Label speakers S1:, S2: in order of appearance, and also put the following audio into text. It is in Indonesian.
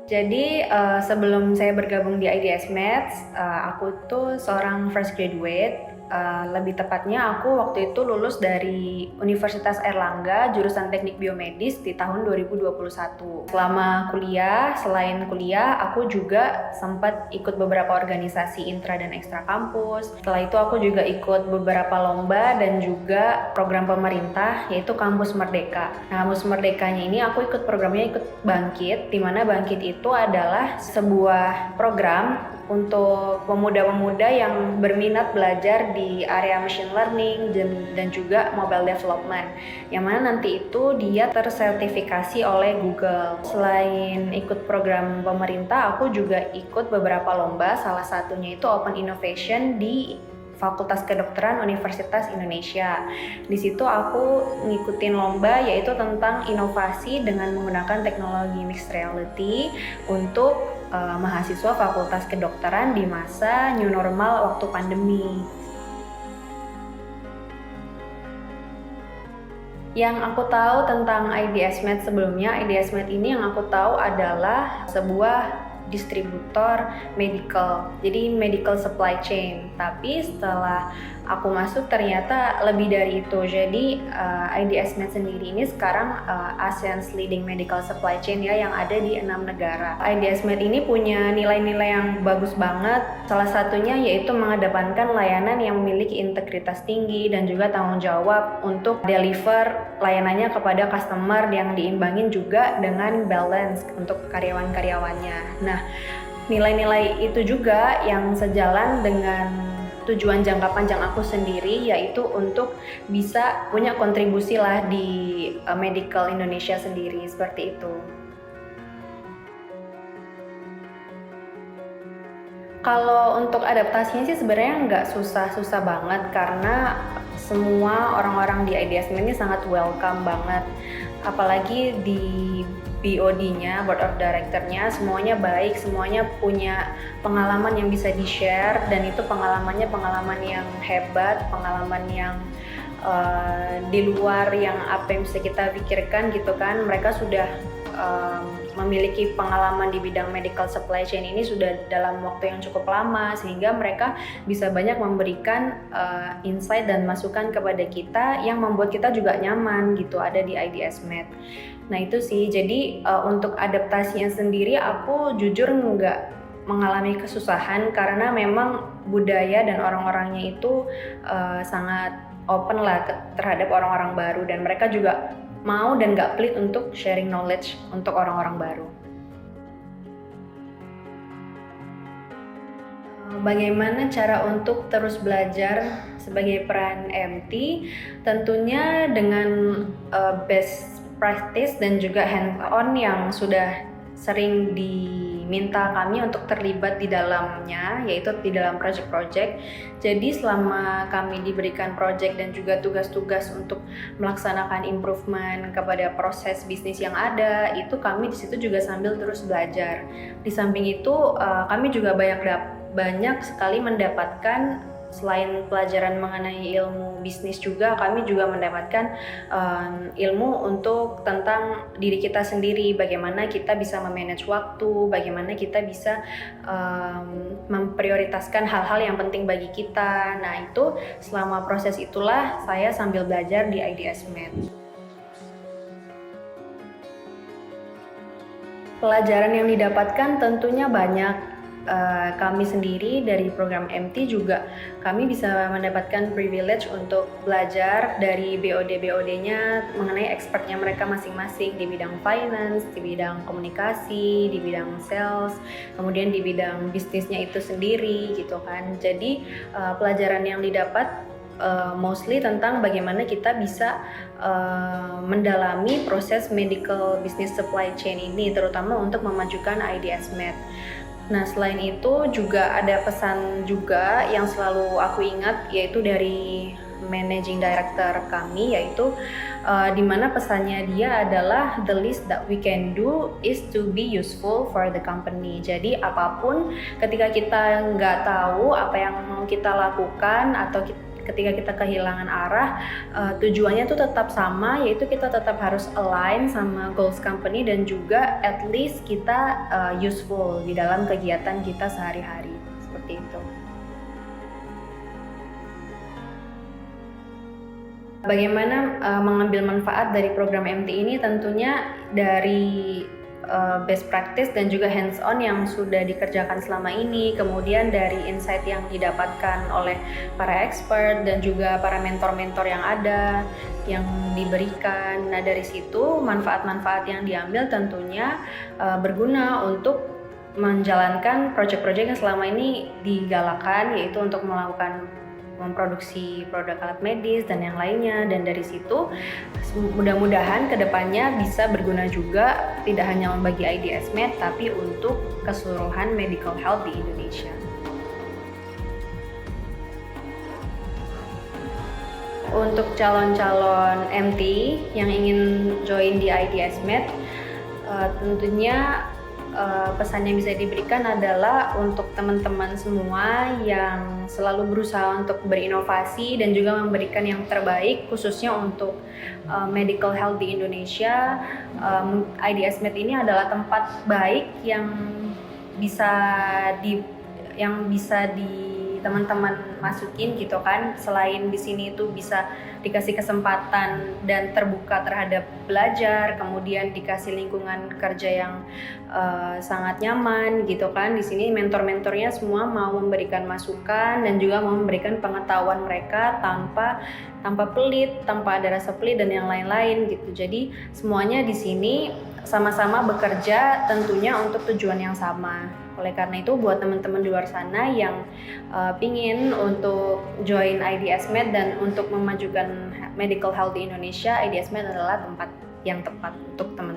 S1: Jadi sebelum saya bergabung di IDS Maths, aku tuh seorang fresh graduate. Lebih tepatnya aku waktu itu lulus dari Universitas Airlangga jurusan Teknik Biomedis di tahun 2021. Selama kuliah, selain kuliah, aku juga sempat ikut beberapa organisasi intra dan ekstra kampus. Setelah itu aku juga ikut beberapa lomba dan juga program pemerintah yaitu Kampus Merdeka. Nah, Kampus Merdekanya ini aku ikut programnya Bangkit, di mana Bangkit itu adalah sebuah program untuk pemuda-pemuda yang berminat belajar di area machine learning dan juga mobile development, yang mana nanti itu dia tersertifikasi oleh Google. Selain ikut program pemerintah, aku juga ikut beberapa lomba, salah satunya itu Open Innovation di Fakultas Kedokteran Universitas Indonesia. Di situ aku ngikutin lomba yaitu tentang inovasi dengan menggunakan teknologi mixed reality untuk mahasiswa Fakultas Kedokteran di masa new normal waktu pandemi. Yang aku tahu tentang IDS Math sebelumnya, IDS Math ini yang aku tahu adalah sebuah distributor medical, jadi medical supply chain. Tapi setelah aku masuk ternyata lebih dari itu. Jadi IDS Med sendiri ini sekarang ASEAN's leading medical supply chain ya, yang ada di 6 negara. IDS Med ini punya nilai-nilai yang bagus banget. Salah satunya yaitu mengedepankan layanan yang memiliki integritas tinggi dan juga tanggung jawab untuk deliver layanannya kepada customer, yang diimbangin juga dengan balance untuk karyawan-karyawannya. Nah, nilai-nilai itu juga yang sejalan dengan tujuan jangka panjang aku sendiri, yaitu untuk bisa punya kontribusi lah di medical Indonesia sendiri, seperti itu. Kalau untuk adaptasinya sih sebenarnya nggak susah-susah banget, karena semua orang-orang di IDS ini sangat welcome banget. Apalagi di BOD-nya, Board of Director-nya, semuanya baik, semuanya punya pengalaman yang bisa di-share, dan itu pengalamannya pengalaman yang hebat, pengalaman yang di luar yang apa yang bisa kita pikirkan gitu kan. Mereka sudah memiliki pengalaman di bidang medical supply chain ini sudah dalam waktu yang cukup lama, sehingga mereka bisa banyak memberikan insight dan masukan kepada kita yang membuat kita juga nyaman gitu ada di IDS Med. Nah itu sih, jadi untuk adaptasinya sendiri aku jujur nggak mengalami kesusahan, karena memang budaya dan orang-orangnya itu sangat open lah terhadap orang-orang baru, dan mereka juga mau dan gak pelit untuk sharing knowledge untuk orang-orang baru. Bagaimana cara untuk terus belajar sebagai peran MT? Tentunya dengan best practice dan juga hands-on yang sudah sering diminta kami untuk terlibat di dalamnya, yaitu di dalam project-project. Jadi selama kami diberikan project dan juga tugas-tugas untuk melaksanakan improvement kepada proses bisnis yang ada, itu kami di situ juga sambil terus belajar. Di samping itu kami juga banyak sekali mendapatkan, selain pelajaran mengenai ilmu bisnis juga, kami juga mendapatkan ilmu untuk tentang diri kita sendiri, bagaimana kita bisa memanage waktu, bagaimana kita bisa memprioritaskan hal-hal yang penting bagi kita. Nah itu selama proses itulah saya sambil belajar di IDS Med. Pelajaran yang didapatkan tentunya banyak. Kami sendiri dari program MT juga kami bisa mendapatkan privilege untuk belajar dari BOD-BOD-nya mengenai expertnya mereka masing-masing di bidang finance, di bidang komunikasi, di bidang sales, kemudian di bidang bisnisnya itu sendiri gitu kan. Jadi pelajaran yang didapat mostly tentang bagaimana kita bisa mendalami proses medical business supply chain ini, terutama untuk memajukan IDS Med. Nah selain itu juga ada pesan juga yang selalu aku ingat, yaitu dari managing director kami, yaitu di mana pesannya dia adalah the least that we can do is to be useful for the company. Jadi apapun ketika kita nggak tahu apa yang mau kita lakukan atau ketika kita kehilangan arah, tujuannya tuh tetap sama, yaitu kita tetap harus align sama goals company dan juga at least kita useful di dalam kegiatan kita sehari-hari, seperti itu. Bagaimana mengambil manfaat dari program MT ini? Tentunya dari best practice dan juga hands-on yang sudah dikerjakan selama ini, kemudian dari insight yang didapatkan oleh para expert dan juga para mentor-mentor yang ada, yang diberikan. Nah, dari situ manfaat-manfaat yang diambil tentunya berguna untuk menjalankan proyek-proyek yang selama ini digalakan, yaitu untuk memproduksi produk alat medis dan yang lainnya. Dan dari situ mudah-mudahan kedepannya bisa berguna juga, tidak hanya bagi IDS Med tapi untuk keseluruhan medical health di Indonesia. Untuk calon-calon MT yang ingin join di IDS Med, tentunya pesan yang bisa diberikan adalah untuk teman-teman semua yang selalu berusaha untuk berinovasi dan juga memberikan yang terbaik khususnya untuk medical health di Indonesia. IDS Med ini adalah tempat baik yang bisa teman-teman masukin gitu kan. Selain di sini itu bisa dikasih kesempatan dan terbuka terhadap belajar, kemudian dikasih lingkungan kerja yang sangat nyaman gitu kan. Di sini mentor-mentornya semua mau memberikan masukan dan juga mau memberikan pengetahuan mereka tanpa pelit, tanpa ada rasa pelit dan yang lain-lain gitu. Jadi semuanya di sini sama-sama bekerja tentunya untuk tujuan yang sama. Oleh karena itu buat teman-teman di luar sana yang pingin untuk join IDS Med dan untuk memajukan medical health di Indonesia, IDS Med adalah tempat yang tepat untuk teman.